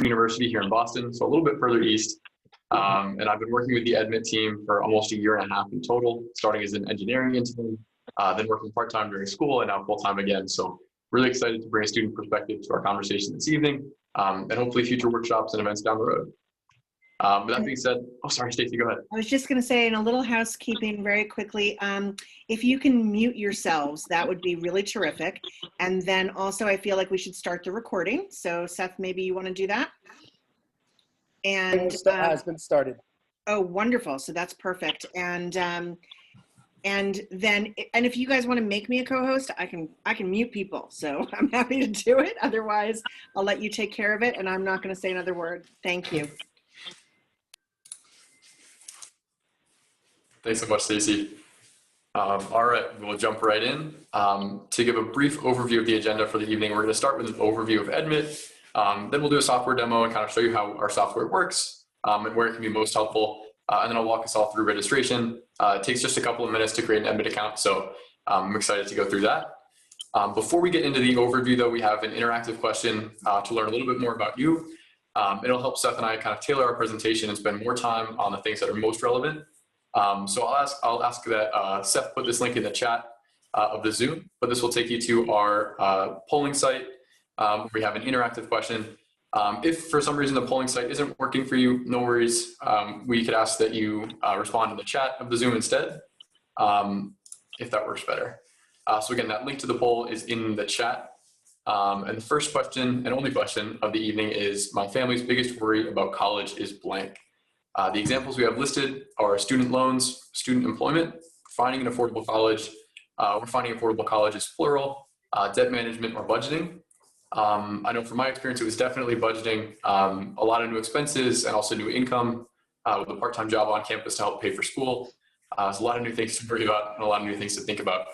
University here in Boston, so a little bit further east. And I've been working with the Edmit team for almost a year and a half in total, starting as an engineering intern, then working part-time during school, and now full-time again. So really excited to bring a student perspective to our conversation this evening, and hopefully future workshops and events down the road. With that being said, oh, sorry, Stacey, go ahead. I was just going to say, in a little housekeeping very quickly, if you can mute yourselves, that would be really terrific. And then also, I feel like we should start the recording. So Seth, maybe you want to do that? And it has been started. Oh, wonderful. So that's perfect. And if you guys want to make me a co-host, I can mute people. So I'm happy to do it. Otherwise, I'll let you take care of it. And I'm not going to say another word. Thank you. Thanks so much, Stacey. All right, we'll jump right in. To give a brief overview of the agenda for the evening, we're going to start with an overview of Edmit. Then we'll do a software demo and kind of show you how our software works and where it can be most helpful. And then I'll walk us all through registration. It takes just a couple of minutes to create an Edmit account, so I'm excited to go through that. Before we get into the overview, though, we have an interactive question to learn a little bit more about you. It'll help Seth and I kind of tailor our presentation and spend more time on the things that are most relevant. So I'll ask that Seth put this link in the chat of the Zoom, but this will take you to our polling site where we have an interactive question. If for some reason the polling site isn't working for you, no worries. We could ask that you respond in the chat of the Zoom instead, if that works better. So again, that link to the poll is in the chat. And the first question and only question of the evening is, my family's biggest worry about college is blank. The examples we have listed are student loans, student employment, finding an affordable college, or finding affordable college is plural, debt management, or budgeting. I know from my experience, it was definitely budgeting, a lot of new expenses and also new income with a part-time job on campus to help pay for school. There's a lot of new things to worry about and a lot of new things to think about.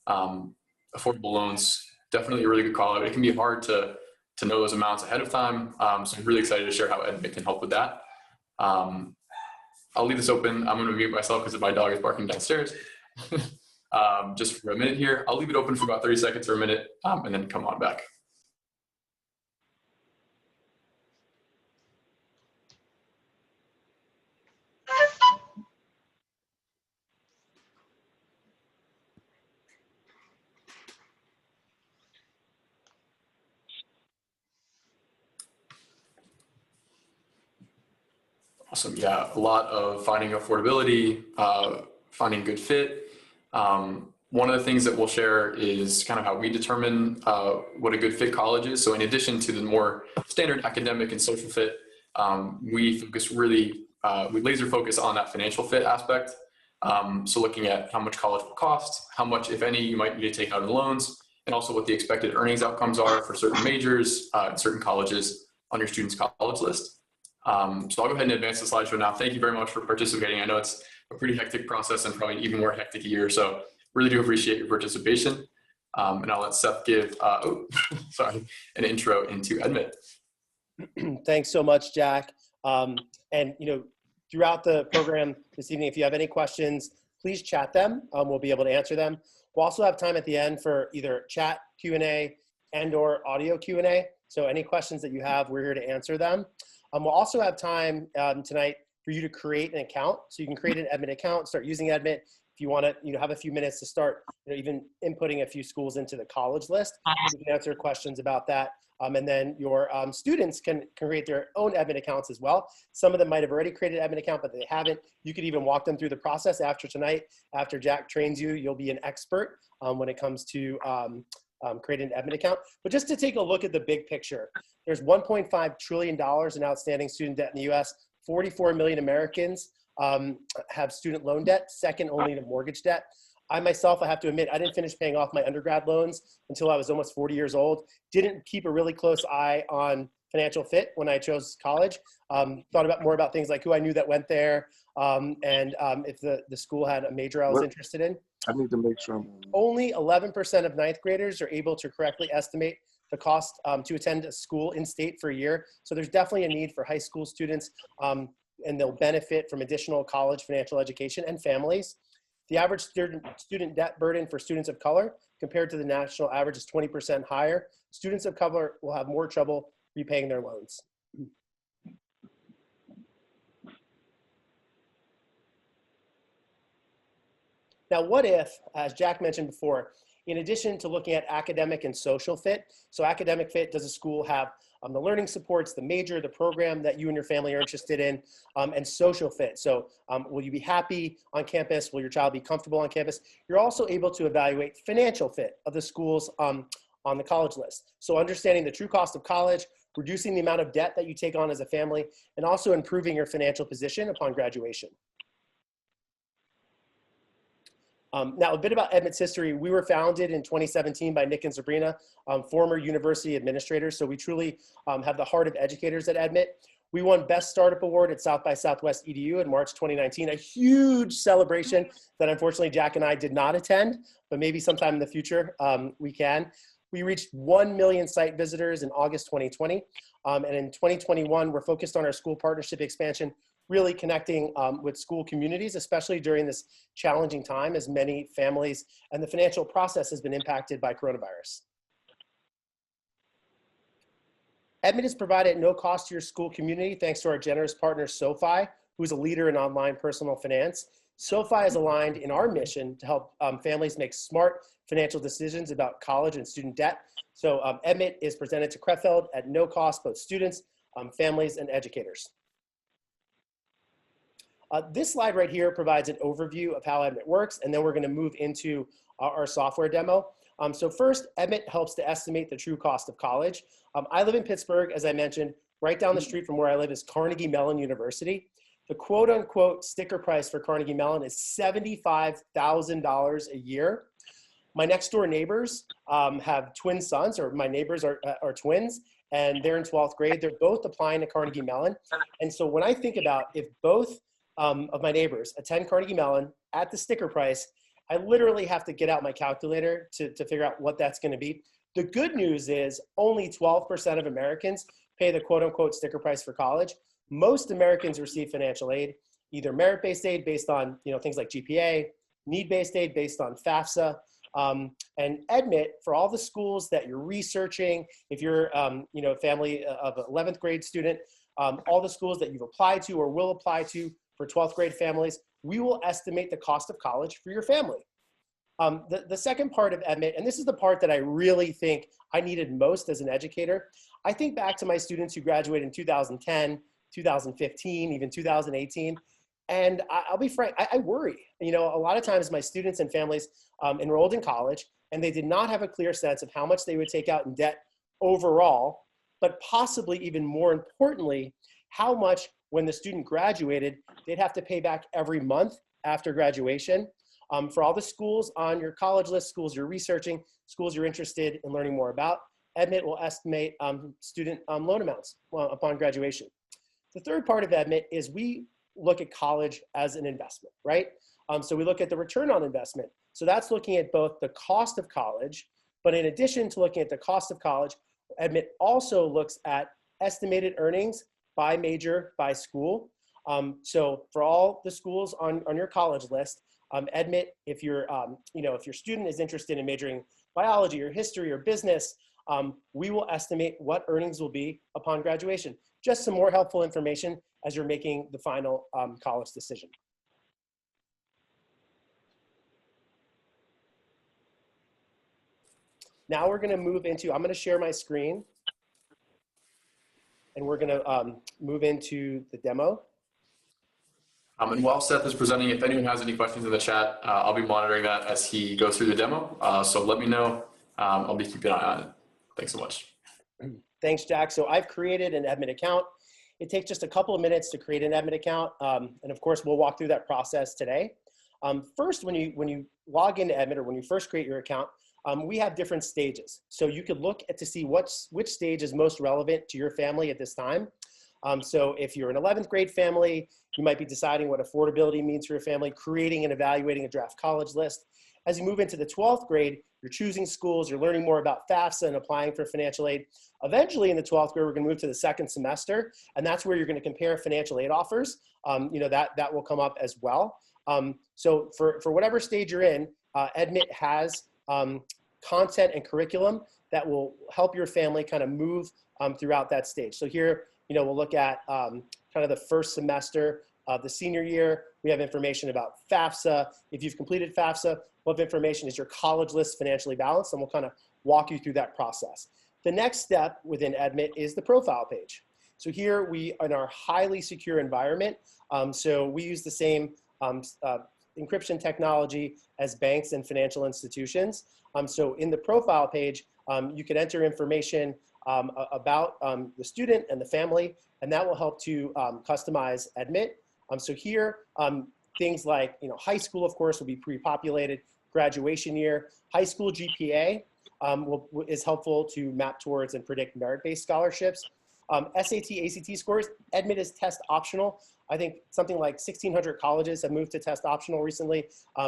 Affordable loans, definitely a really good call out. It can be hard to know those amounts ahead of time. So I'm really excited to share how Edmit can help with that. I'll leave this open. I'm going to mute myself because my dog is barking downstairs. Just for a minute here. I'll leave it open for about 30 seconds or a minute and then come on back. Awesome. Yeah, a lot of finding affordability, finding good fit. One of the things that we'll share is kind of how we determine what a good fit college is. So in addition to the more standard academic and social fit, we focus really, we laser focus on that financial fit aspect. So looking at how much college will cost, how much, if any, you might need to take out in loans, and also what the expected earnings outcomes are for certain majors and certain colleges on your student's college list. So I'll go ahead and advance the slideshow now. Thank you very much for participating. I know it's a pretty hectic process and probably even more hectic year, so really do appreciate your participation. And I'll let Seth give, an intro into Edmit. Thanks so much, Jack. And throughout the program this evening, if you have any questions, please chat them. We'll be able to answer them. We'll also have time at the end for either chat Q&A and or audio Q&A. So any questions that you have, we're here to answer them. We'll also have time tonight for you to create an account. So you can create an Edmit account, start using Edmit. If you want to have a few minutes to start even inputting a few schools into the college list, you can answer questions about that. And then your students can create their own Edmit accounts as well. Some of them might have already created an Edmit account, but they haven't. You could even walk them through the process after tonight. After Jack trains you, you'll be an expert when it comes to creating an Edmit account. But just to take a look at the big picture, there's $1.5 trillion in outstanding student debt in the US. 44 million Americans have student loan debt, second only to mortgage debt. I myself, I have to admit, I didn't finish paying off my undergrad loans until I was almost 40 years old. Didn't keep a really close eye on financial fit when I chose college. Thought more about things like who I knew that went there and if the school had a major I was interested in. I need to make sure. Only 11% of ninth graders are able to correctly estimate the cost to attend a school in state for a year. So there's definitely a need for high school students and they'll benefit from additional college financial education and families. The average student debt burden for students of color compared to the national average is 20% higher. Students of color will have more trouble repaying their loans. Now, what if, as Jack mentioned before, in addition to looking at academic and social fit, so academic fit, does a school have the learning supports, the major, the program that you and your family are interested in, and social fit. So will you be happy on campus? Will your child be comfortable on campus? You're also able to evaluate financial fit of the schools on the college list. So understanding the true cost of college, reducing the amount of debt that you take on as a family, and also improving your financial position upon graduation. Now, a bit about Edmit's history. We were founded in 2017 by Nick and Sabrina, former university administrators. So we truly have the heart of educators at Edmit. We won Best Startup Award at South by Southwest EDU in March 2019, a huge celebration that unfortunately Jack and I did not attend, but maybe sometime in the future we can. We reached 1 million site visitors in August 2020. And in 2021, we're focused on our school partnership expansion, really connecting with school communities, especially during this challenging time as many families and the financial process has been impacted by coronavirus. Edmit is provided at no cost to your school community thanks to our generous partner, SoFi, who's a leader in online personal finance. SoFi is aligned in our mission to help families make smart financial decisions about college and student debt. So Edmit is presented to Crefeld at no cost, both students, families, and educators. This slide right here provides an overview of how Edmit works, and then we're going to move into our software demo. So first, Edmit helps to estimate the true cost of college. I live in Pittsburgh, as I mentioned. Right down the street from where I live is Carnegie Mellon University. The quote unquote sticker price for Carnegie Mellon is $75,000 a year. My next door neighbors have twin sons, or my neighbors are twins, and they're in 12th grade. They're both applying to Carnegie Mellon. And so when I think about if both of my neighbors attend Carnegie Mellon at the sticker price, I literally have to get out my calculator to figure out what that's going to be. The good news is only 12% of Americans pay the quote unquote sticker price for college. Most Americans receive financial aid, either merit-based aid based on things like GPA, need-based aid based on FAFSA, and Edmit, for all the schools that you're researching, if you're a family of an 11th grade student, all the schools that you've applied to or will apply to for 12th grade families, we will estimate the cost of college for your family. The second part of Edmit, and this is the part that I really think I needed most as an educator, I think back to my students who graduated in 2010, 2015, even 2018, and I'll be frank, I worry. A lot of times my students and families enrolled in college, and they did not have a clear sense of how much they would take out in debt overall, but possibly even more importantly, how much when the student graduated, they'd have to pay back every month after graduation. For all the schools on your college list, schools you're researching, schools you're interested in learning more about, Edmit will estimate student loan amounts upon graduation. The third part of Edmit is we look at college as an investment, right? So we look at the return on investment. So that's looking at both the cost of college, but in addition to looking at the cost of college, Edmit also looks at estimated earnings by major, by school. So for all the schools on your college list, Edmit, if your student is interested in majoring biology or history or business, we will estimate what earnings will be upon graduation. Just some more helpful information as you're making the final college decision. Now we're going to move into, I'm going to share my screen, and we're going to move into the demo. And while Seth is presenting, if anyone has any questions in the chat, I'll be monitoring that as he goes through the demo. So let me know. I'll be keeping an eye on it. Thanks so much. Thanks, Jack. So I've created an Edmit account. It takes just a couple of minutes to create an Edmit account. And of course, we'll walk through that process today. First, when you log into Edmit, or when you first create your account, we have different stages. So you could look to see which stage is most relevant to your family at this time. So if you're an 11th grade family, you might be deciding what affordability means for your family, creating and evaluating a draft college list. As you move into the 12th grade, you're choosing schools, you're learning more about FAFSA and applying for financial aid. Eventually in the 12th grade, we're going to move to the second semester, and that's where you're going to compare financial aid offers. That will come up as well. So for whatever stage you're in, Edmit has content and curriculum that will help your family kind of move throughout that stage. So here, we'll look at kind of the first semester the senior year, we have information about FAFSA. If you've completed FAFSA, we'll have information, is your college list financially balanced? And we'll kind of walk you through that process. The next step within Edmit is the profile page. So here we, in our highly secure environment, so we use the same encryption technology as banks and financial institutions. So in the profile page, you can enter information about the student and the family, and that will help to customize Edmit. So here, things like high school, of course, will be pre-populated, graduation year, high school GPA is helpful to map towards and predict merit-based scholarships. SAT, ACT scores, Edmit is test optional. I think something like 1,600 colleges have moved to test optional recently.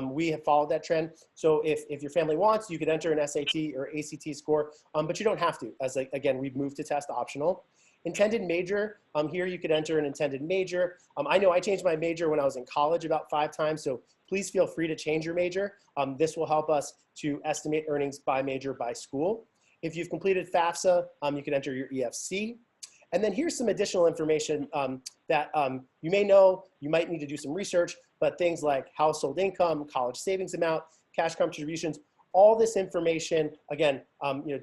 We have followed that trend. So if your family wants, you could enter an SAT or ACT score, but you don't have to, as again, we've moved to test optional. Intended major, here you could enter an intended major. I know I changed my major when I was in college about 5 times, so please feel free to change your major. This will help us to estimate earnings by major by school. If you've completed FAFSA, you can enter your EFC. And then here's some additional information that you may know, you might need to do some research, but things like household income, college savings amount, cash contributions, all this information, again,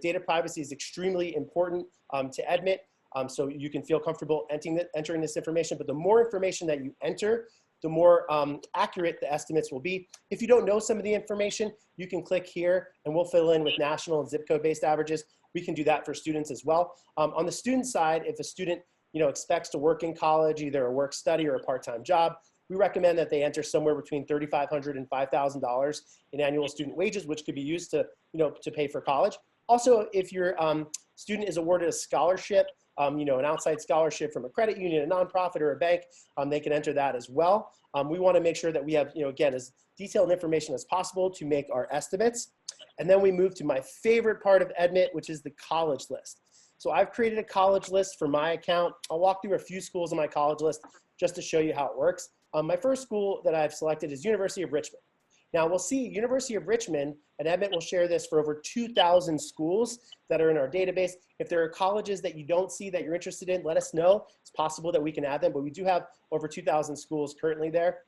data privacy is extremely important to Edmit. So you can feel comfortable entering this information, but the more information that you enter, the more accurate the estimates will be. If you don't know some of the information, you can click here and we'll fill in with national and zip code based averages. We can do that for students as well. On the student side, if a student expects to work in college, either a work study or a part-time job, we recommend that they enter somewhere between $3,500 and $5,000 in annual student wages, which could be used to, to pay for college. Also, if your student is awarded a scholarship, an outside scholarship from a credit union, a nonprofit, or a bank, they can enter that as well. We want to make sure that we have, again, as detailed information as possible to make our estimates. And then we move to my favorite part of Edmit, which is the college list. So I've created a college list for my account. I'll walk through a few schools on my college list just to show you how it works. My first school that I've selected is University of Richmond. Now we'll see University of Richmond, and Edmit will share this for over 2,000 schools that are in our database. If there are colleges that you don't see that you're interested in, let us know. It's possible that we can add them, but we do have over 2,000 schools currently there.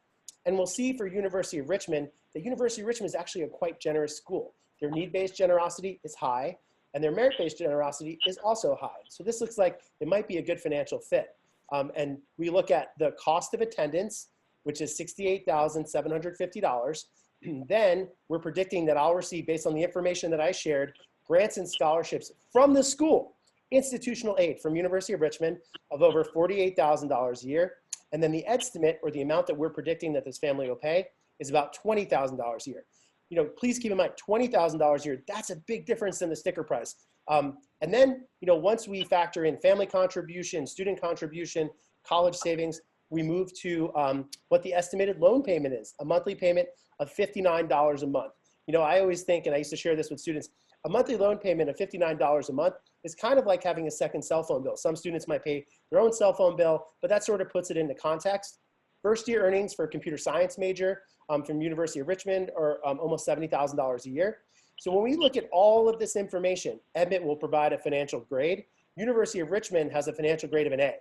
And we'll see for University of Richmond, that University of Richmond is actually a quite generous school. Their need-based generosity is high, and their merit-based generosity is also high. So this looks like it might be a good financial fit. And we look at the cost of attendance, which is $68,750. Then we're predicting that I'll receive, based on the information that I shared, grants and scholarships from the school, institutional aid from University of Richmond of over $48,000 a year. And then the estimate, or the amount that we're predicting that this family will pay, is about $20,000 a year. Please keep in mind, $20,000 a year, that's a big difference in the sticker price. And then, once we factor in family contribution, student contribution, college savings, we move to what the estimated loan payment is, a monthly payment of $59 a month. I always think, and I used to share this with students, a monthly loan payment of $59 a month is kind of like having a second cell phone bill. Some students might pay their own cell phone bill, but that sort of puts it into context. First year earnings for a computer science major from University of Richmond are almost $70,000 a year. So when we look at all of this information, Edmit will provide a financial grade. University of Richmond has a financial grade of an A.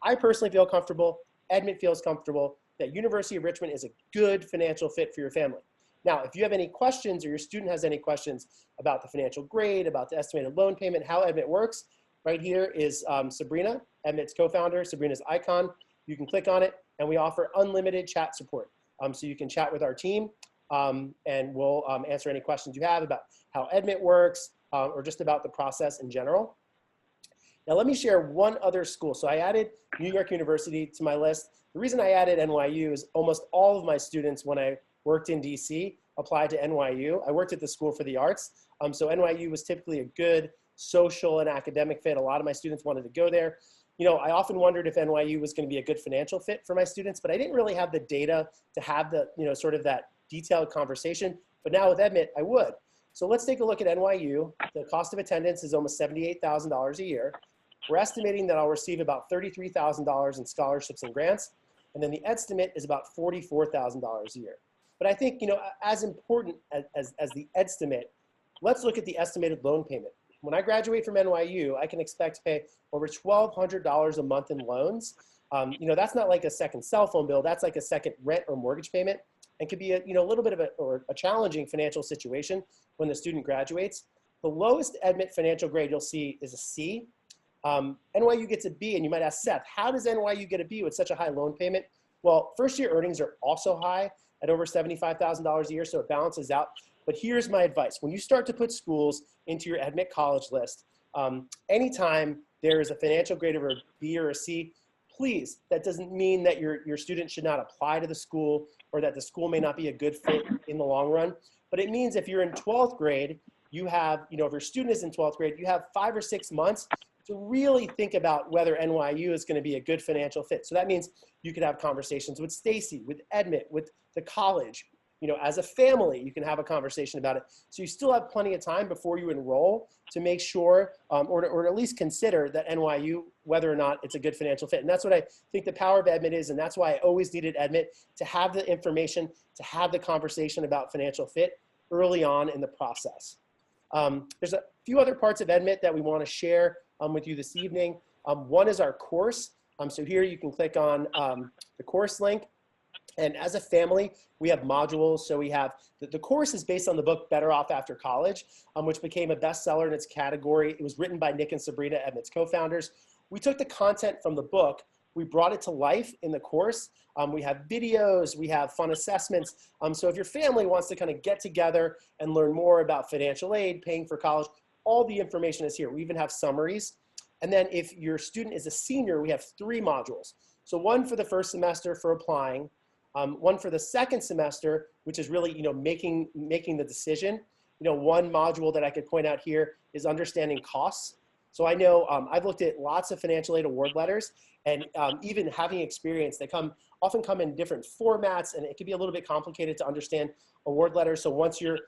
I personally feel comfortable, Edmit feels comfortable, that University of Richmond is a good financial fit for your family. Now, if you have any questions, or your student has any questions about the financial grade, about the estimated loan payment, how Edmit works, right here is Sabrina, Edmit's co-founder, Sabrina's icon. You can click on it, and we offer unlimited chat support. So you can chat with our team, and we'll answer any questions you have about how Edmit works, or just about the process in general. Now let me share one other school. So I added New York University to my list. The reason I added NYU is almost all of my students, when I worked in DC, applied to NYU. I worked at the School for the Arts. So NYU was typically a good social and academic fit. A lot of my students wanted to go there. I often wondered if NYU was going to be a good financial fit for my students, but I didn't really have the data to have the, sort of that detailed conversation. But now with Edmit, I would. So let's take a look at NYU. The cost of attendance is almost $78,000 a year. We're estimating that I'll receive about $33,000 in scholarships and grants. And then the estimate is about $44,000 a year. But I think, as important as the estimate, let's look at the estimated loan payment. when I graduate from NYU, I can expect to pay over $1,200 a month in loans. That's not like a second cell phone bill. That's like a second rent or mortgage payment, and could be a little bit of a challenging financial situation when the student graduates. The lowest Edmit financial grade you'll see is a C. NYU gets a B, and you might ask, Seth, how does NYU get a B with such a high loan payment? Well, first year earnings are also high at over $75,000 a year, so it balances out. But here's my advice. When you start to put schools into your Edmit college list, anytime there is a financial grade of a B or a C, please, that doesn't mean that your student should not apply to the school or that the school may not be a good fit in the long run. But it means if you're in 12th grade, you have, if your student is in 12th grade, you have 5 or 6 months to really think about whether NYU is going to be a good financial fit. So that means you could have conversations with Stacy, with Edmit, with the college. As a family, you can have a conversation about it. So you still have plenty of time before you enroll to make sure, or at least consider that NYU, whether or not it's a good financial fit. And that's what I think the power of Edmit is. And that's why I always needed Edmit to have the information, to have the conversation about financial fit early on in the process. There's a few other parts of Edmit that we want to share with you this evening. One is our course. So here you can click on the course link. And as a family, we have modules. So we have, the course is based on the book Better Off After College, which became a bestseller in its category. It was written by Nick and Sabrina, Edmit's co-founders. We took the content from the book, we brought it to life in the course. We have videos, we have fun assessments. So if your family wants to kind of get together and learn more about financial aid, paying for college, all the information is here. We even have summaries. And then if your student is a senior, we have 3 modules. So one for the first semester for applying, one for the second semester, which is really, making the decision. One module that I could point out here is understanding costs. So I know I've looked at lots of financial aid award letters, and even having experience, they often come in different formats, and it can be a little bit complicated to understand award letters. So once your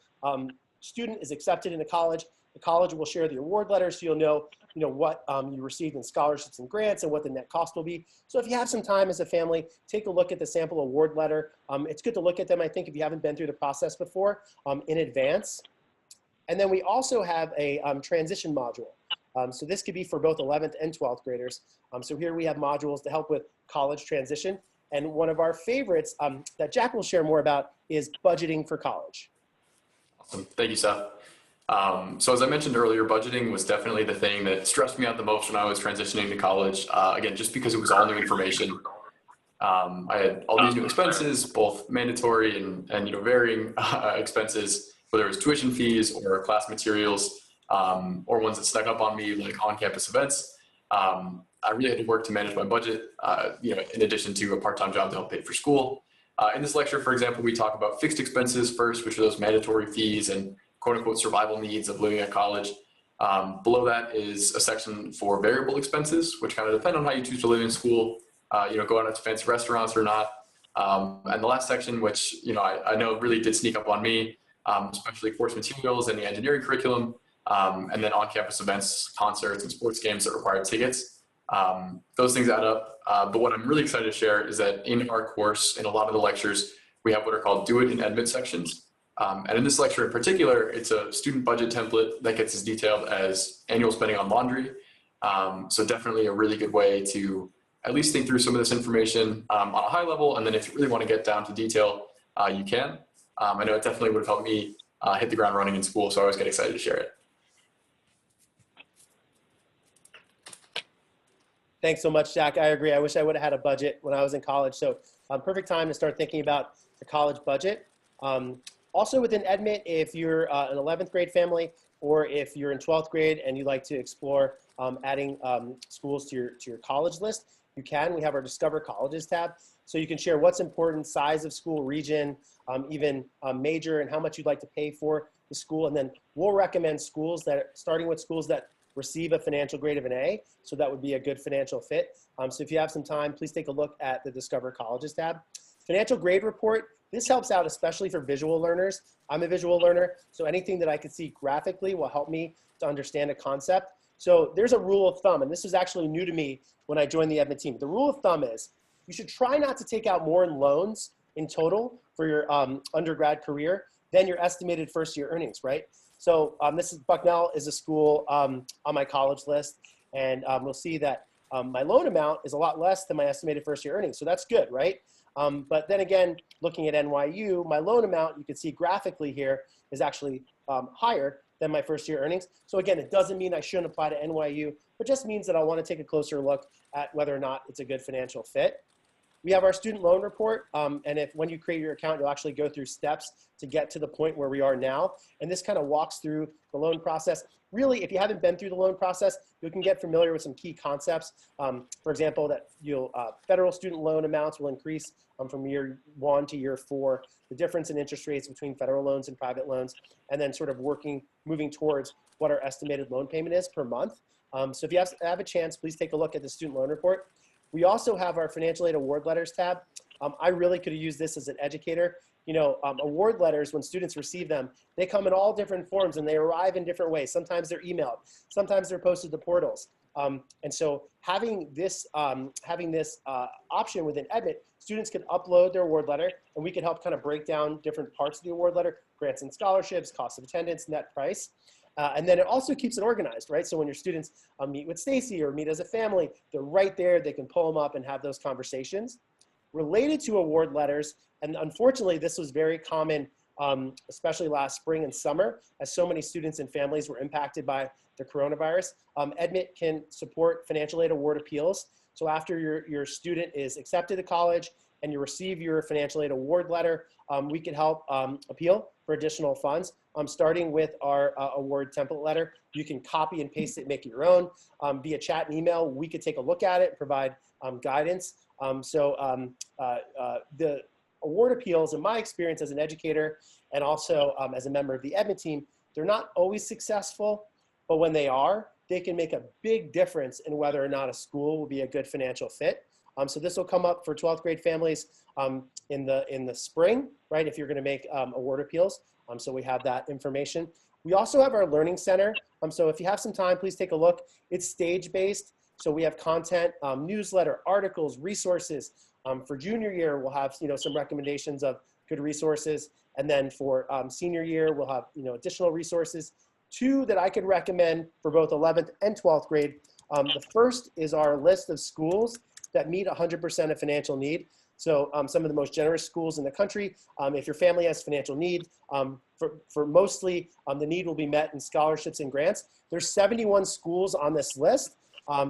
student is accepted into college, the college will share the award letter, so you'll know, what you received in scholarships and grants and what the net cost will be. So if you have some time as a family, take a look at the sample award letter. It's good to look at them, I think, if you haven't been through the process before, in advance. And then we also have a transition module. So this could be for both 11th and 12th graders. So here we have modules to help with college transition. And one of our favorites that Jack will share more about is budgeting for college. Awesome. Thank you, Seth. So as I mentioned earlier, budgeting was definitely the thing that stressed me out the most when I was transitioning to college. Again, just because it was all new information. I had all these new expenses, both mandatory and varying expenses, whether it was tuition fees or class materials, or ones that snuck up on me, like on-campus events. I really had to work to manage my budget, in addition to a part-time job to help pay for school. In this lecture, for example, we talk about fixed expenses first, which are those mandatory fees and quote-unquote survival needs of living at college. Below that is a section for variable expenses, which kind of depend on how you choose to live in school, go out to fancy restaurants or not. And the last section, which I know really did sneak up on me, especially course materials and the engineering curriculum, and then on-campus events, concerts, and sports games that require tickets. Those things add up. But what I'm really excited to share is that in our course, in a lot of the lectures, we have what are called Do It in Edmit sections. And in this lecture in particular, it's a student budget template that gets as detailed as annual spending on laundry. So definitely a really good way to at least think through some of this information on a high level. And then if you really want to get down to detail, you can. I know it definitely would have helped me hit the ground running in school, so I always get excited to share it. Thanks so much, Jack. I agree. I wish I would have had a budget when I was in college. So perfect time to start thinking about the college budget. Also within Edmit, if you're an 11th grade family, or if you're in 12th grade and you'd like to explore adding schools to your college list, you can. We have our Discover Colleges tab. So you can share what's important, size of school, region, even major, and how much you'd like to pay for the school. And then we'll recommend schools starting with schools that receive a financial grade of an A. So that would be a good financial fit. So if you have some time, please take a look at the Discover Colleges tab. Financial grade report. This helps out especially for visual learners. I'm a visual learner, so anything that I can see graphically will help me to understand a concept. So there's a rule of thumb, and this was actually new to me when I joined the Edmit team. The rule of thumb is you should try not to take out more in loans in total for your undergrad career than your estimated first year earnings, right? So this is Bucknell is a school on my college list, and we'll see that my loan amount is a lot less than my estimated first year earnings. So that's good, right? But then again, looking at NYU, my loan amount, you can see graphically here, is actually higher than my first year earnings. So again, it doesn't mean I shouldn't apply to NYU, but just means that I want to take a closer look at whether or not it's a good financial fit. We have our student loan report, and when you create your account, you'll actually go through steps to get to the point where we are now. And this kind of walks through the loan process. Really, if you haven't been through the loan process, you can get familiar with some key concepts. For example, that federal student loan amounts will increase from year 1 to year 4, the difference in interest rates between federal loans and private loans, and then sort of moving towards what our estimated loan payment is per month. So if you have a chance, please take a look at the student loan report. We also have our financial aid award letters tab. I really could have used this as an educator. Award letters, when students receive them, they come in all different forms and they arrive in different ways. Sometimes they're emailed, sometimes they're posted to portals. And so having this option within Edmit, students can upload their award letter, and we can help kind of break down different parts of the award letter: grants and scholarships, cost of attendance, net price. And then it also keeps it organized, right? So when your students meet with Stacy or meet as a family, they're right there. They can pull them up and have those conversations. Related to award letters, and unfortunately, this was very common, especially last spring and summer, as so many students and families were impacted by the coronavirus. Edmit can support financial aid award appeals. So after your student is accepted to college and you receive your financial aid award letter, we can help appeal for additional funds. Starting with our award template letter, you can copy and paste it, make it your own. Via chat and email, we could take a look at it and provide guidance. The award appeals, in my experience as an educator and also as a member of the Edmit team, they're not always successful, but when they are, they can make a big difference in whether or not a school will be a good financial fit. So this will come up for 12th grade families in the spring, right, if you're going to make award appeals. So we have that information. We also have our Learning Center. So if you have some time, please take a look. It's stage-based. So we have content, newsletter, articles, resources. For junior year, we'll have some recommendations of good resources. And then for senior year, we'll have additional resources. 2 that I could recommend for both 11th and 12th grade. The first is our list of schools that meet 100% of financial need. So some of the most generous schools in the country, if your family has financial need, for mostly the need will be met in scholarships and grants. There's 71 schools on this list.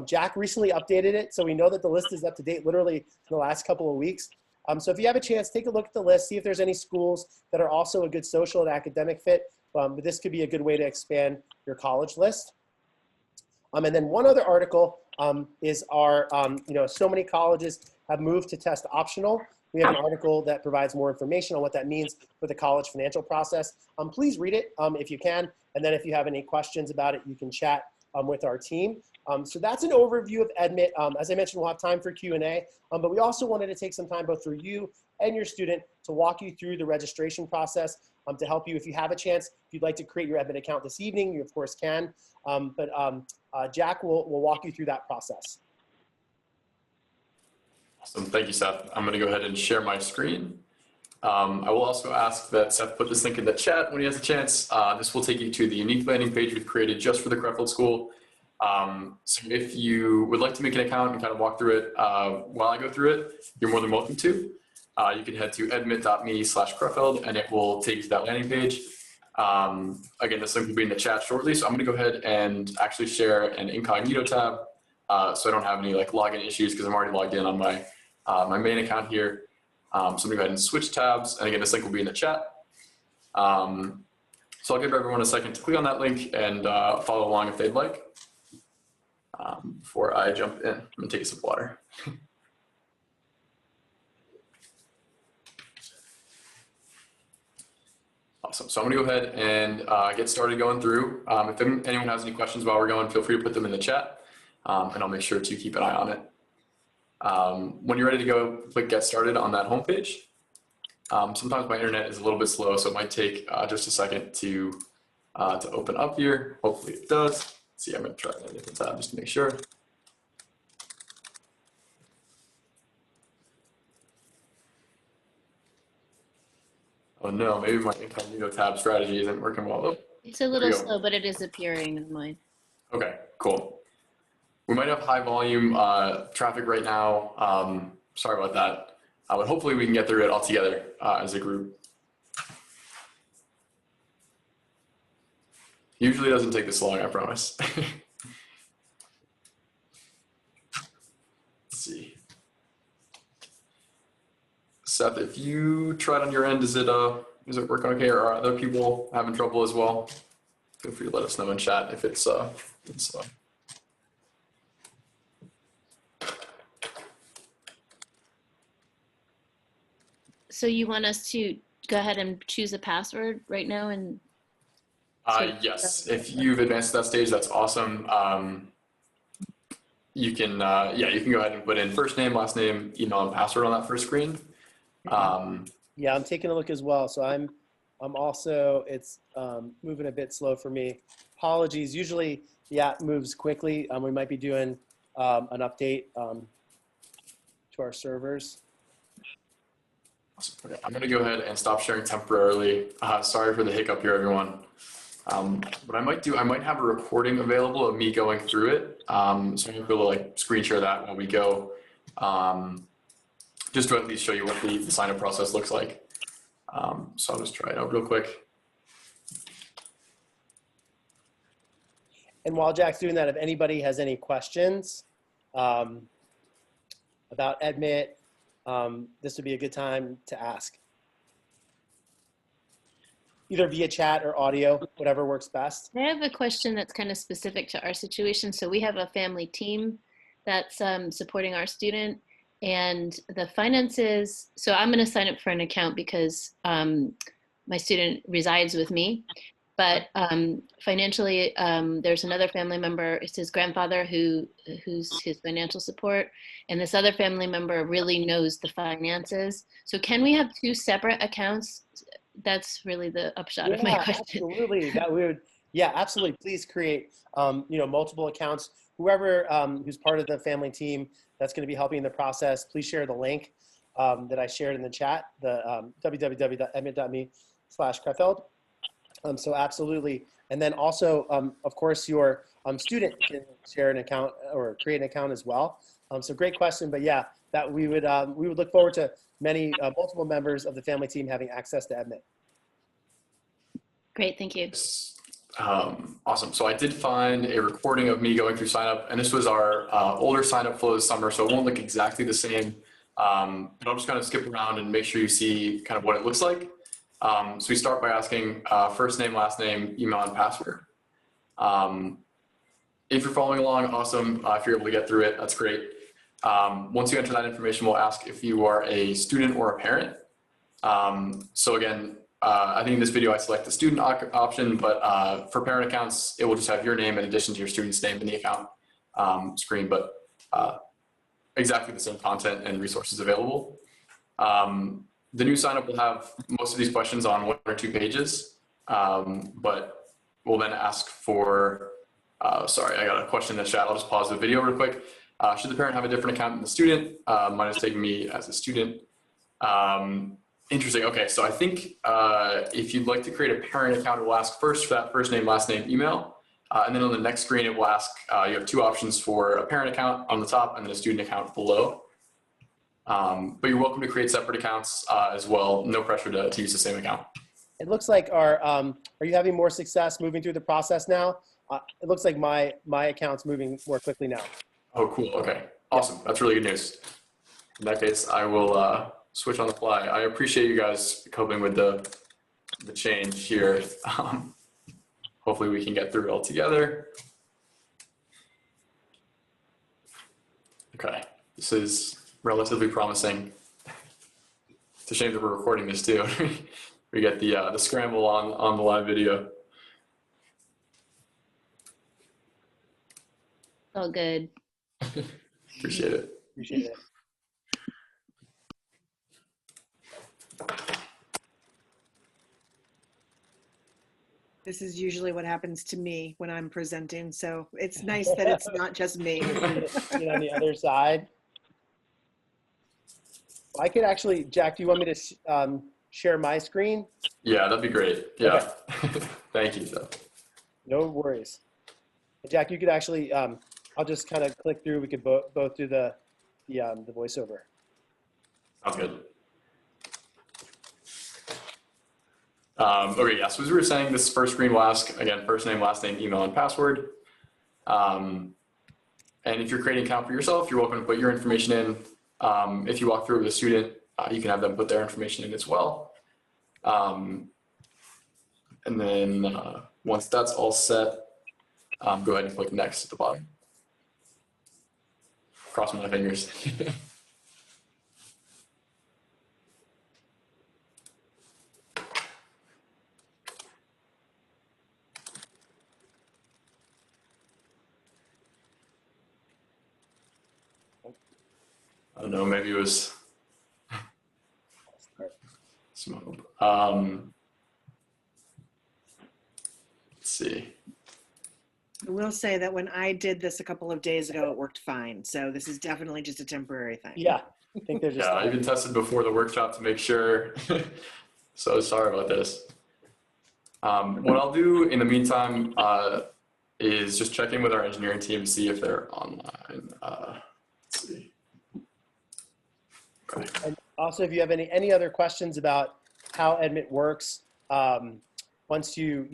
Jack recently updated it, so we know that the list is up to date literally in the last couple of weeks. So if you have a chance, take a look at the list, see if there's any schools that are also a good social and academic fit. But this could be a good way to expand your college list. And then one other article is our, so many colleges have moved to test optional. We have an article that provides more information on what that means for the college financial process. Please read it if you can. And then if you have any questions about it, you can chat with our team. So that's an overview of Edmit. As I mentioned, we'll have time for Q&A, but we also wanted to take some time both for you and your student to walk you through the registration process to help you. If you have a chance, if you'd like to create your Edmit account this evening, you of course can, Jack will walk you through that process. Awesome, thank you, Seth. I'm gonna go ahead and share my screen. I will also ask that Seth put this link in the chat when he has a chance. This will take you to the unique landing page we've created just for the Crefeld School. So if you would like to make an account and kind of walk through it while I go through it, you're more than welcome to. You can head to edmit.me/Crefeld and it will take you to that landing page. Again, this link will be in the chat shortly. So I'm gonna go ahead and actually share an incognito tab so I don't have any login issues because I'm already logged in on my, my main account here. So I'm gonna go ahead and switch tabs. And again, this link will be in the chat. So I'll give everyone a second to click on that link and follow along if they'd like. Before I jump in, I'm gonna take a sip of water. Awesome, so I'm gonna go ahead and get started going through. If anyone has any questions while we're going, feel free to put them in the chat and I'll make sure to keep an eye on it. When you're ready to go, click get started on that homepage. Sometimes my internet is a little bit slow, so it might take just a second to open up here. Hopefully it does. Let's see, I'm gonna try a different tab just to make sure. Oh no, maybe my incognito tab strategy isn't working well. Oh, It's a There little we go. slow, but it is appearing on mine. Okay, cool. We might have high volume traffic right now. Sorry about that. But hopefully we can get through it all together as a group. Usually doesn't take this long, I promise. Let's see. Seth, if you tried on your end, is it working okay, or are other people having trouble as well? Feel free to let us know in chat if it's So you want us to go ahead and choose a password right now and yes, if you've advanced to that stage, that's awesome. You can you can go ahead and put in first name, last name, email, and password on that first screen. Yeah, I'm taking a look as well. So I'm also, it's moving a bit slow for me. Apologies. Usually the app moves quickly. We might be doing an update to our servers. Okay, I'm going to go ahead and stop sharing temporarily. Sorry for the hiccup here, everyone. What I might do, I might have a recording available of me going through it. So I'm going to be able to like screen share that while we go, just to at least show you what the sign-up process looks like. So I'll just try it out real quick. And while Jack's doing that, if anybody has any questions about Edmit, this would be a good time to ask. Either via chat or audio, whatever works best. I have a question that's kind of specific to our situation. So we have a family team that's supporting our student, and the finances. So I'm going to sign up for an account because my student resides with me. But financially, there's another family member. It's his grandfather who's his financial support, and this other family member really knows the finances. So can we have two separate accounts? That's really the upshot of my question. Absolutely. That we would, yeah, absolutely. Please create, multiple accounts. Whoever who's part of the family team that's going to be helping in the process, please share the link that I shared in the chat, the www.edmit.me/Crefeld. So absolutely. And then also, of course, your student can share an account or create an account as well. So great question, but yeah, that we would look forward to many multiple members of the family team having access to Edmit. Great, thank you. Awesome. So I did find a recording of me going through sign up, and this was our older sign up flow this summer, so it won't look exactly the same. But I'll just kind of skip around and make sure you see kind of what it looks like. So we start by asking first name, last name, email, and password. If you're following along, awesome. If you're able to get through it, that's great. Once you enter that information, we'll ask if you are a student or a parent. So again, I think in this video I select the student option, but for parent accounts, it will just have your name in addition to your student's name in the account screen, but exactly the same content and resources available. The new signup will have most of these questions on 1 or 2 pages, but we'll then ask for, sorry, I got a question in the chat. I'll just pause the video real quick. Should the parent have a different account than the student? Mine is taking me as a student. Interesting. Okay, so I think if you'd like to create a parent account, it will ask first for that first name, last name, email. And then on the next screen, it will ask, you have 2 options for a parent account on the top and then a student account below. But you're welcome to create separate accounts as well. No pressure to use the same account. It looks like are you having more success moving through the process now? It looks like my account's moving more quickly now. Oh, cool. Okay, awesome. Yeah. That's really good news. In that case, I will switch on the fly. I appreciate you guys coping with the change here. Hopefully we can get through it all together. Okay, this is relatively promising. It's a shame that we're recording this too. We get the scramble on the live video. All good. Appreciate it. Appreciate it. This is usually what happens to me when I'm presenting, so it's nice that it's not just me. Get on the other side. I could actually, Jack, do you want me to share my screen? Yeah, that'd be great. Yeah. Okay. Thank you, Seth. No worries. Jack, you could actually, I'll just kind of click through. We could both do the voiceover. Sounds good. Okay, yeah, so as we were saying, this first screen will ask, again, first name, last name, email, and password. And if you're creating an account for yourself, you're welcome to put your information in. If you walk through with a student, you can have them put their information in as well. And then once that's all set, go ahead and click next at the bottom. Cross my fingers. I don't know, maybe it was smoke. Let's see. I will say that when I did this a couple of days ago, it worked fine. So this is definitely just a temporary thing. Yeah, I think they're just. Yeah, I even tested before the workshop to make sure. So sorry about this. What I'll do in the meantime is just check in with our engineering team, see if they're online. Let's see. Okay. And also, if you have any other questions about how Edmit works, once you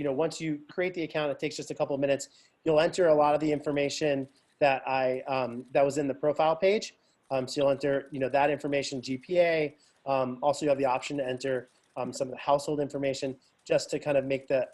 create the account, it takes just a couple of minutes. You'll enter a lot of the information that that was in the profile page. So you'll enter that information, GPA. Also, you have the option to enter some of the household information just to kind of make the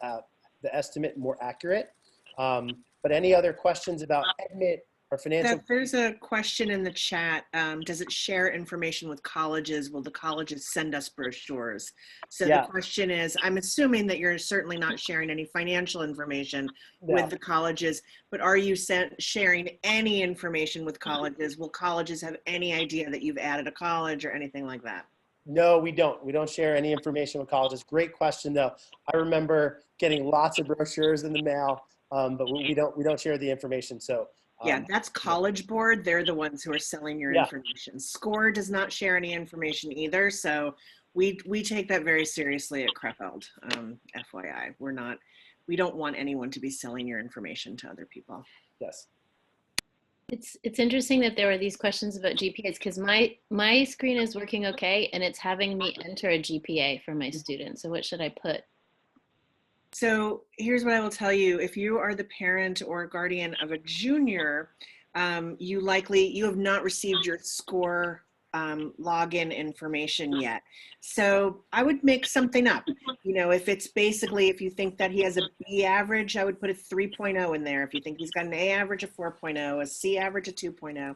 estimate more accurate. But any other questions about Edmit or financial? There's a question in the chat. Does it share information with colleges? Will the colleges send us brochures? So Yeah. the question is, I'm assuming that you're certainly not sharing any financial information with the colleges, but are you sharing any information with colleges? Will colleges have any idea that you've added a college or anything like that? No, we don't. We don't share any information with colleges. Great question, though. I remember getting lots of brochures in the mail, but we don't share the information. So. Yeah, that's College Board. They're the ones who are selling your information. SCORE does not share any information either. So we take that very seriously at Crefeld, FYI. We don't want anyone to be selling your information to other people. Yes. It's interesting that there were these questions about GPAs because my screen is working okay and it's having me enter a GPA for my students. So what should I put? So here's what I will tell you. If you are the parent or guardian of a junior, you have not received your SCORE login information yet. So I would make something up. If it's basically, if you think that he has a B average, I would put a 3.0 in there. If you think he's got an A average, a 4.0, a C average, a 2.0.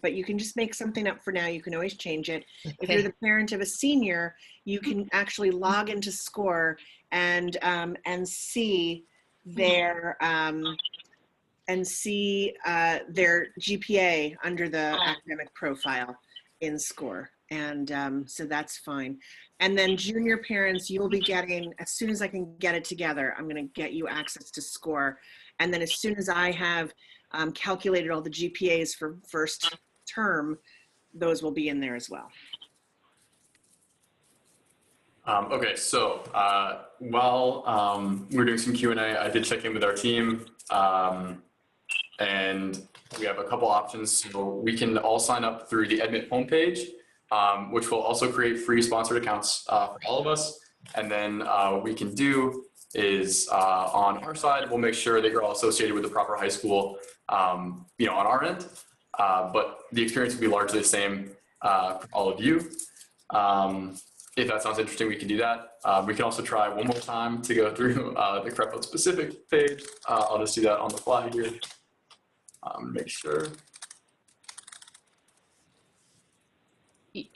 But you can just make something up for now. You can always change it. Okay. If you're the parent of a senior, you can actually log into SCORE and see their GPA under the academic profile in SCORE, and so that's fine. And then junior parents, you'll be getting, as soon as I can get it together, I'm going to get you access to SCORE, and then as soon as I have calculated all the GPAs for first term, those will be in there as well. Okay, so while we're doing some Q&A, I did check in with our team, and we have a couple options. So we can all sign up through the Edmit homepage, which will also create free sponsored accounts for all of us. And then what we can do is on our side, we'll make sure that you're all associated with the proper high school, on our end. But the experience will be largely the same for all of you. If that sounds interesting, we can do that. We can also try one more time to go through the Crefeld specific page. I'll just do that on the fly here. Make sure.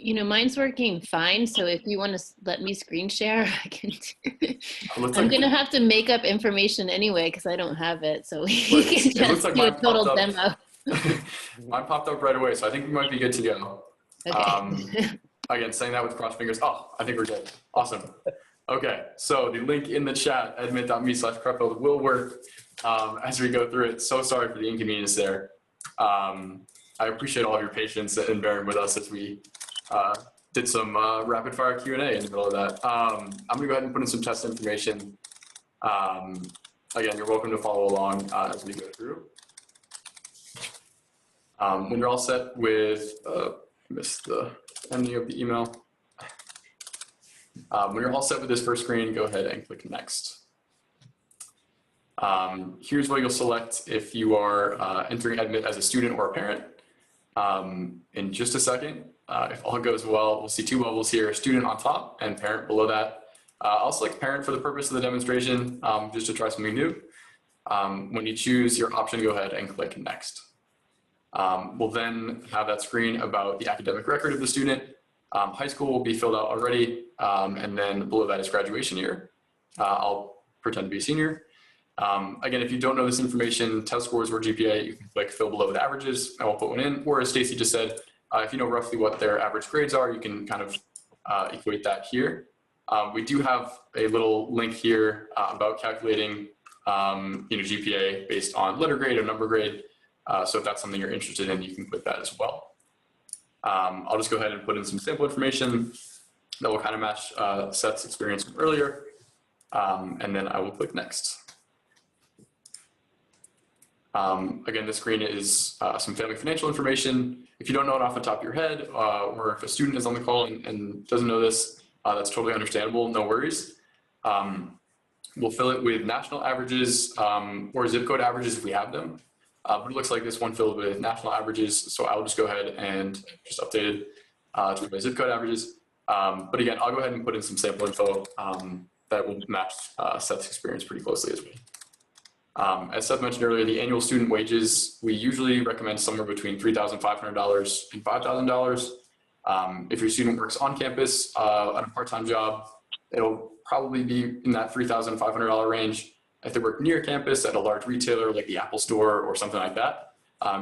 Mine's working fine. So if you want to let me screen share, I can. I'm going to have to make up information anyway because I don't have it. So we can just do a total demo. Mine popped up right away, so I think we might be good to go. Okay. Again, saying that with crossed fingers. Oh, I think we're good. Awesome. Okay, so the link in the chat, edmit.me/Crefeld, will work as we go through it. So sorry for the inconvenience there. I appreciate all of your patience and bearing with us as we did some rapid fire Q&A in the middle of that. I'm gonna go ahead and put in some test information Again, you're welcome to follow along as we go through. When you're all set with, missed the ending of the email. When you're all set with this first screen, go ahead and click next. Here's what you'll select if you are entering Edmit as a student or a parent. In just a second, if all goes well, we'll see two bubbles here, student on top and parent below that. I'll select parent for the purpose of the demonstration, just to try something new. When you choose your option, go ahead and click next. We'll then have that screen about the academic record of the student. High school will be filled out already, and then below that is graduation year. I'll pretend to be a senior. Again, if you don't know this information, test scores or GPA, you can click fill below the averages. I will put one in, or as Stacy just said, if you know roughly what their average grades are, you can kind of equate that here. We do have a little link here about calculating GPA based on letter grade or number grade. So if that's something you're interested in, you can click that as well. I'll just go ahead and put in some sample information that will kind of match Seth's experience from earlier. And then I will click next. Again, this screen is some family financial information. If you don't know it off the top of your head, or if a student is on the call and doesn't know this, that's totally understandable, no worries. We'll fill it with national averages or zip code averages if we have them. But it looks like this one filled with national averages, so I'll just go ahead and just update it to my zip code averages. But again, I'll go ahead and put in some sample info that will match Seth's experience pretty closely as well. As Seth mentioned earlier, the annual student wages, we usually recommend somewhere between $3,500 and $5,000. If your student works on campus on a part-time job, it'll probably be in that $3,500 range. If they work near campus at a large retailer like the Apple Store or something like that,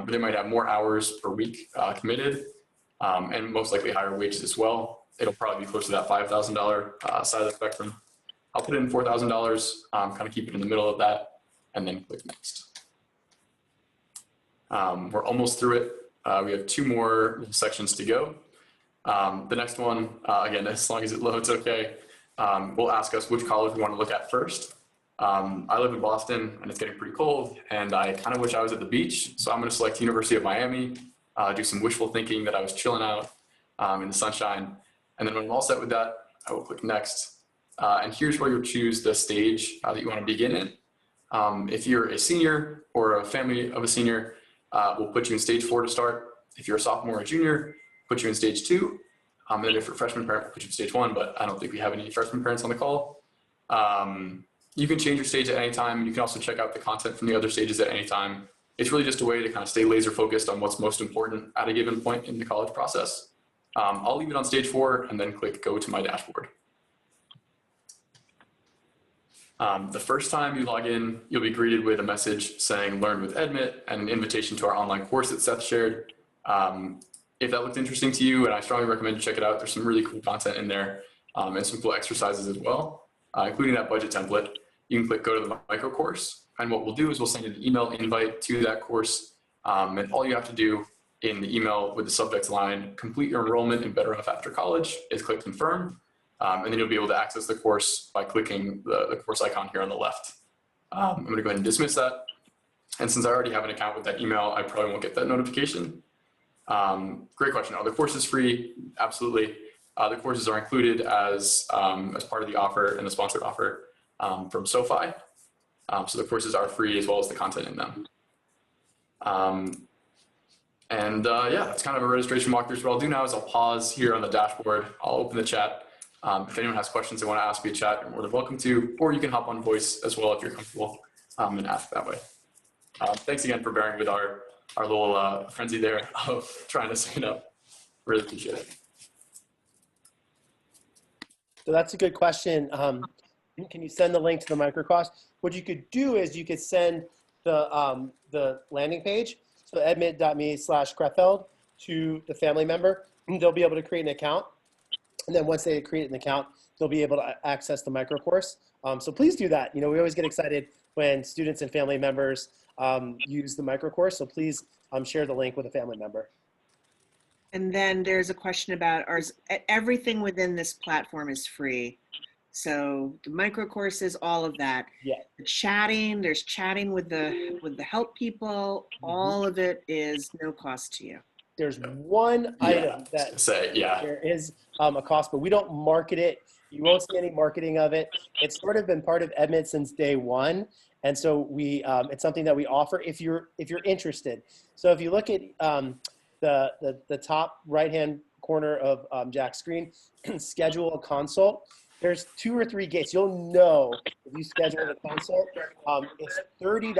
they might have more hours per week committed, and most likely higher wages as well. It'll probably be close to that $5,000 side of the spectrum. I'll put in $4,000, kind of keep it in the middle of that, and then click next. We're almost through it. We have two more sections to go. The next one, again, as long as it loads okay, will ask us which college we want to look at first. I live in Boston and it's getting pretty cold and I kind of wish I was at the beach. So I'm going to select University of Miami, do some wishful thinking that I was chilling out in the sunshine. And then when I'm all set with that, I will click next. And here's where you'll choose the stage that you want to begin in. If you're a senior or a family of a senior, we'll put you in stage 4 to start. If you're a sophomore or junior, put you in stage 2. And then if you're a freshman parent, we'll put you in stage 1, but I don't think we have any freshman parents on the call. You can change your stage at any time. You can also check out the content from the other stages at any time. It's really just a way to kind of stay laser focused on what's most important at a given point in the college process. I'll leave it on stage 4 and then click go to my dashboard. The first time you log in, you'll be greeted with a message saying learn with Edmit and an invitation to our online course that Seth shared. If that looked interesting to you, and I strongly recommend you check it out, there's some really cool content in there and some cool exercises as well, including that budget template. You can click go to the micro course, and what we'll do is we'll send you an email invite to that course, and all you have to do in the email with the subject line, complete your enrollment in Better Off After College, is click confirm, and then you'll be able to access the course by clicking the course icon here on the left. I'm going to go ahead and dismiss that, and since I already have an account with that email, I probably won't get that notification. Great question. Are the courses free? Absolutely. The courses are included as part of the offer and the sponsored offer from SoFi. So the courses are free as well as the content in them. Yeah, that's kind of a registration walkthrough. So what I'll do now is I'll pause here on the dashboard. I'll open the chat. If anyone has questions they want to ask via chat, you're more than welcome to, or you can hop on voice as well if you're comfortable and ask that way. Thanks again for bearing with our little frenzy there of trying to sign up. Really appreciate it. So that's a good question. Can you send the link to the microcourse? What you could do is you could send the landing page, so edmit.me/Crefeld, to the family member. They'll be able to create an account. And then once they create an account, they'll be able to access the microcourse. So please do that. You know, we always get excited when students and family members use the microcourse. So please share the link with a family member. And then there's a question about everything within this platform is free. So the micro courses, all of that. Yeah. The chatting, there's chatting with the help people. All of it is no cost to you. There's one Yeah, item that say, yeah. there is a cost, but we don't market it. You won't see any marketing of it. It's sort of been part of Edmit since day one. And so it's something that we offer if you're interested. So if you look at the top right-hand corner of Jack's screen, schedule a consult. There's 2 or 3 gates. You'll know if you schedule a consult. It's $30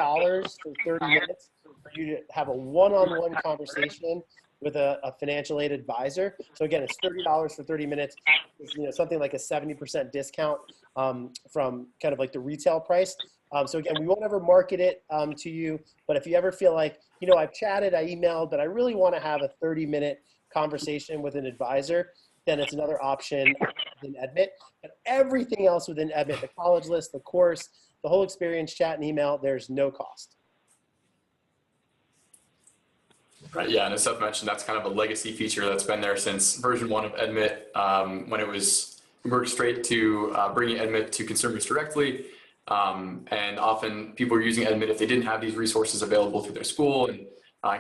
for 30 minutes for you to have a one-on-one conversation with a financial aid advisor. So again, it's $30 for 30 minutes. It's, something like a 70% discount from kind of like the retail price. So again, we won't ever market it to you, but if you ever feel like, I've chatted, I emailed, but I really want to have a 30-minute conversation with an advisor, then it's another option within Edmit. But everything else within Edmit, the college list, the course, the whole experience, chat and email, there's no cost. Right, yeah, and as Seth mentioned, that's kind of a legacy feature that's been there since version 1 of Edmit, when it was merged straight to bringing Edmit to consumers directly. And often people are using Edmit if they didn't have these resources available through their school. And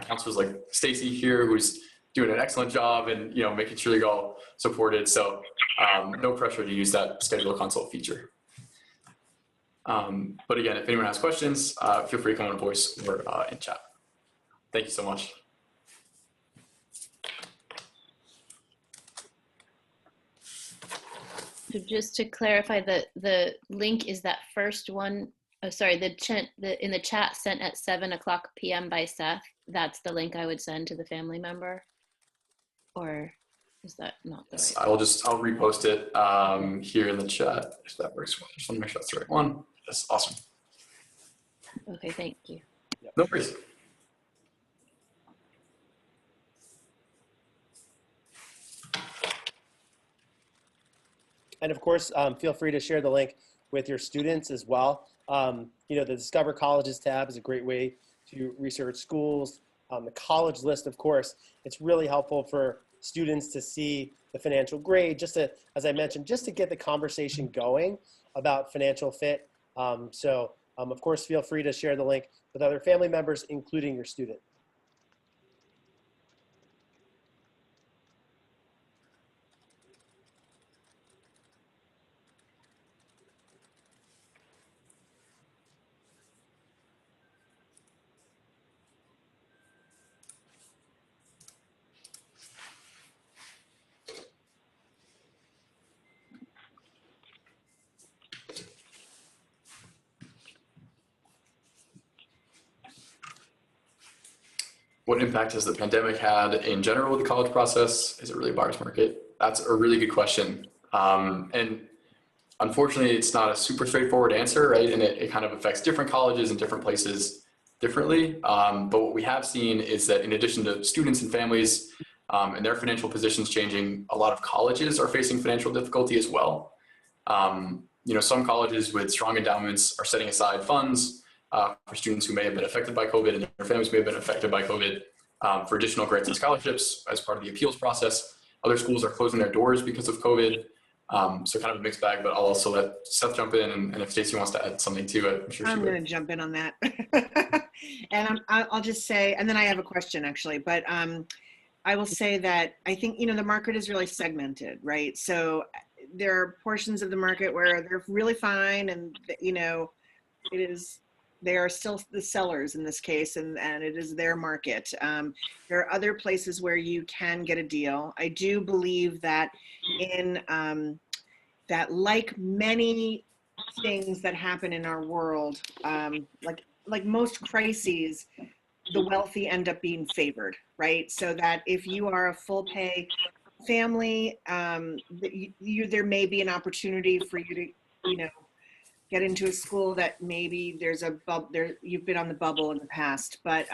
counselors like Stacy here, who's doing an excellent job and making sure you're all supported. So no pressure to use that schedule a consult feature. But again, if anyone has questions, feel free to come on voice or in chat. Thank you so much. So just to clarify, the link is that first one. Oh, sorry, in the chat sent at 7:00 p.m. by Seth. That's the link I would send to the family member, or is that not the right? I'll repost it here in the chat if that works. Just want to make sure that's the right one. That's awesome. Okay, thank you. No worries. And of course, feel free to share the link with your students as well. The Discover Colleges tab is a great way to research schools. The college list, of course, it's really helpful for students to see the financial grade, as I mentioned, just to get the conversation going about financial fit. Of course, feel free to share the link with other family members, including your student. What impact has the pandemic had in general with the college process? Is it really a buyer's market? That's a really good question. And unfortunately, it's not a super straightforward answer, right? And it kind of affects different colleges and different places differently. But what we have seen is that in addition to students and families and their financial positions changing, a lot of colleges are facing financial difficulty as well. Some colleges with strong endowments are setting aside funds for students who may have been affected by COVID and their families may have been affected by COVID for additional grants and scholarships as part of the appeals process. Other schools are closing their doors because of COVID. So kind of a mixed bag, but I'll also let Seth jump in and if Stacey wants to add something to it, I'm sure I'm going to jump in on that. And I'll just say, and then I have a question actually, but I will say that I think, the market is really segmented, right? So there are portions of the market where they're really fine and, they are still the sellers in this case, and it is their market. There are other places where you can get a deal. I do believe that that like many things that happen in our world, like most crises, the wealthy end up being favored, right? So that if you are a full pay family, there may be an opportunity for you to, get into a school that maybe there's a you've been on the bubble in the past, but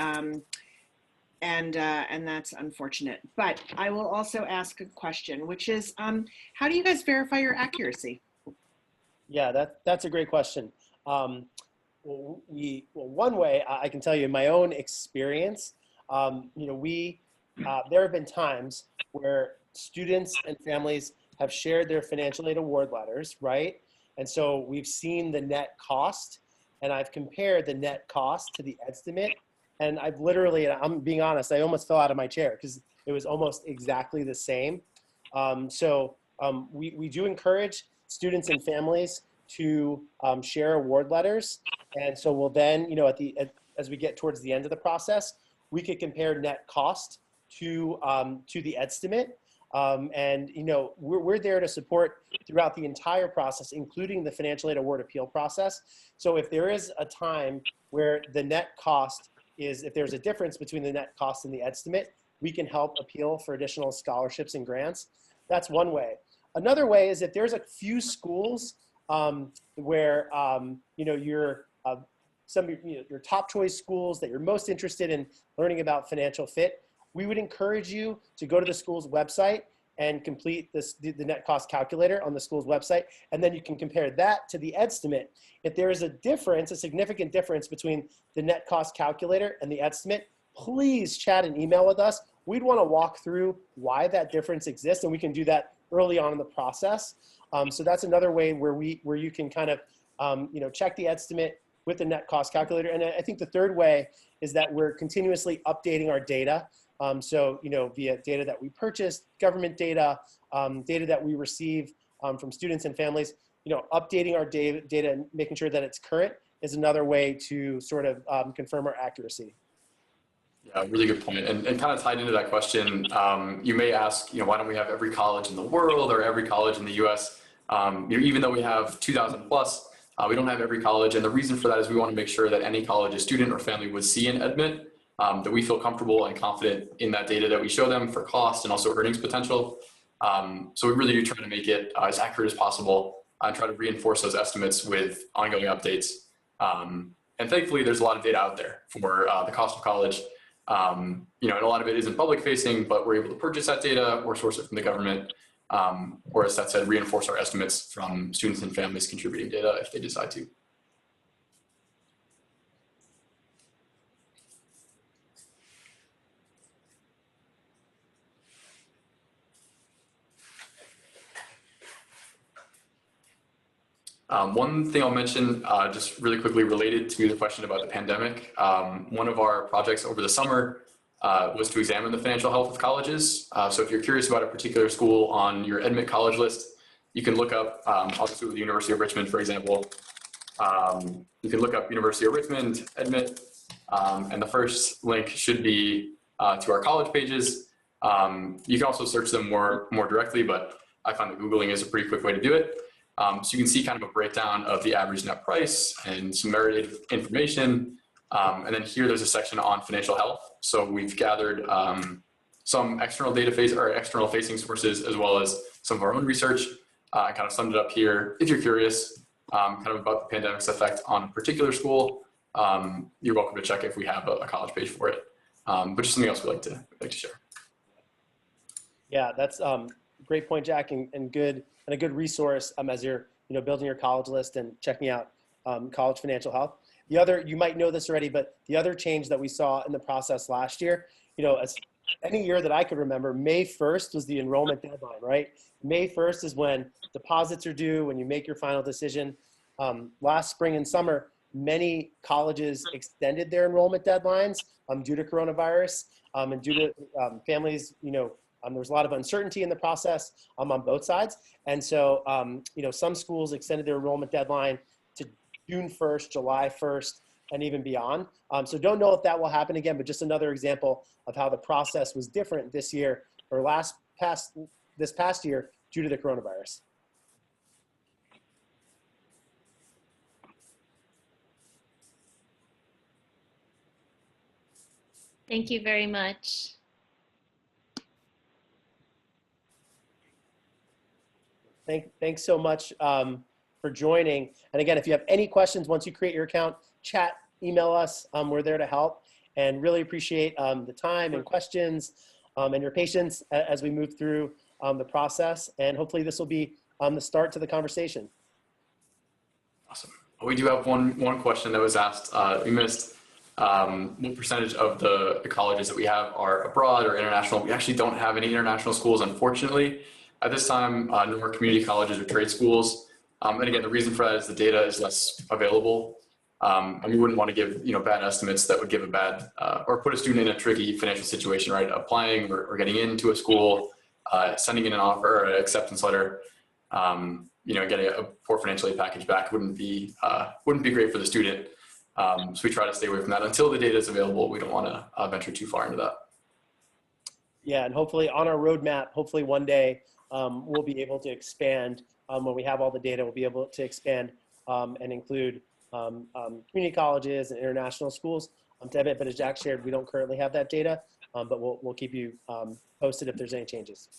and that's unfortunate. But I will also ask a question, which is, how do you guys verify your accuracy? Yeah, that's a great question. One way I can tell you in my own experience, there have been times where students and families have shared their financial aid award letters, right? And so we've seen the net cost, and I've compared the net cost to the estimate. And I've literally, and I'm being honest, I almost fell out of my chair because it was almost exactly the same. We do encourage students and families to share award letters. And so we'll then, as we get towards the end of the process, we could compare net cost to the estimate. We're there to support throughout the entire process, including the financial aid award appeal process. So if there is a time where the net cost is, if there's a difference between the net cost and the estimate, we can help appeal for additional scholarships and grants. That's one way. Another way is if there's a few schools where your top choice schools that you're most interested in learning about financial fit, we would encourage you to go to the school's website and complete the net cost calculator on the school's website, and then you can compare that to the estimate. If there is a difference, a significant difference between the net cost calculator and the estimate, please chat and email with us. We'd want to walk through why that difference exists, and we can do that early on in the process. So that's another way where you can kind of check the estimate with the net cost calculator. And I think the third way is that we're continuously updating our data. Via data that we purchased, government data, data that we receive from students and families, updating our data and making sure that it's current is another way to sort of confirm our accuracy. Yeah, really good point. And kind of tied into that question, you may ask, why don't we have every college in the world or every college in the US? Even though we have 2,000 plus, we don't have every college. And the reason for that is we want to make sure that any college a student or family would see in Edmit, that we feel comfortable and confident in that data that we show them for cost and also earnings potential. So we really do try to make it as accurate as possible and try to reinforce those estimates with ongoing updates. And thankfully, there's a lot of data out there for the cost of college. And a lot of it isn't public facing, but we're able to purchase that data or source it from the government. Or as that said, reinforce our estimates from students and families contributing data if they decide to. One thing I'll mention just really quickly related to the question about the pandemic. One of our projects over the summer was to examine the financial health of colleges. So if you're curious about a particular school on your Edmit college list, you can look up, I'll just do with the University of Richmond, for example. You can look up University of Richmond, Edmit, and the first link should be to our college pages. You can also search them more directly, but I find that Googling is a pretty quick way to do it. So you can see kind of a breakdown of the average net price and some merit information. And then here there's a section on financial health. So we've gathered some external external facing sources, as well as some of our own research. I kind of summed it up here. If you're curious kind of about the pandemic's effect on a particular school, you're welcome to check if we have a college page for it. But just something else we'd like to share. Yeah, that's great point, Jack, and a good resource as you're building your college list and checking out college financial health. The other, you might know this already, but the other change that we saw in the process last year, as any year that I could remember, May 1st was the enrollment deadline, right? May 1st is when deposits are due, when you make your final decision. Last spring and summer, many colleges extended their enrollment deadlines due to coronavirus and due to families, there's a lot of uncertainty in the process on both sides. And so, some schools extended their enrollment deadline to June 1st, July 1st, and even beyond. So don't know if that will happen again, but just another example of how the process was different this year or this past year due to the coronavirus. Thank you very much. Thanks so much for joining. And again, if you have any questions, once you create your account, chat, email us. We're there to help, and really appreciate the time and questions and your patience as we move through the process. And hopefully this will be the start to the conversation. Awesome. We do have one question that was asked. We missed what percentage of the colleges that we have are abroad or international. We actually don't have any international schools, unfortunately. At this time, no more community colleges or trade schools. And again, the reason for that is the data is less available. And we wouldn't want to give, bad estimates that would give a bad, or put a student in a tricky financial situation, right? Applying or getting into a school, sending in an offer or an acceptance letter, getting a poor financial aid package back wouldn't be great for the student. So we try to stay away from that until the data is available. We don't want to venture too far into that. Yeah, and hopefully on our roadmap, hopefully one day we'll be able to expand. When we have all the data, we'll be able to expand and include community colleges and international schools to Edmit. But as Jack shared, we don't currently have that data, but we'll keep you posted if there's any changes.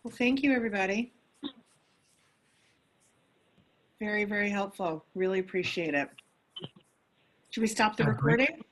Well, thank you, everybody. Very, very helpful. Really appreciate it. Should we stop the recording?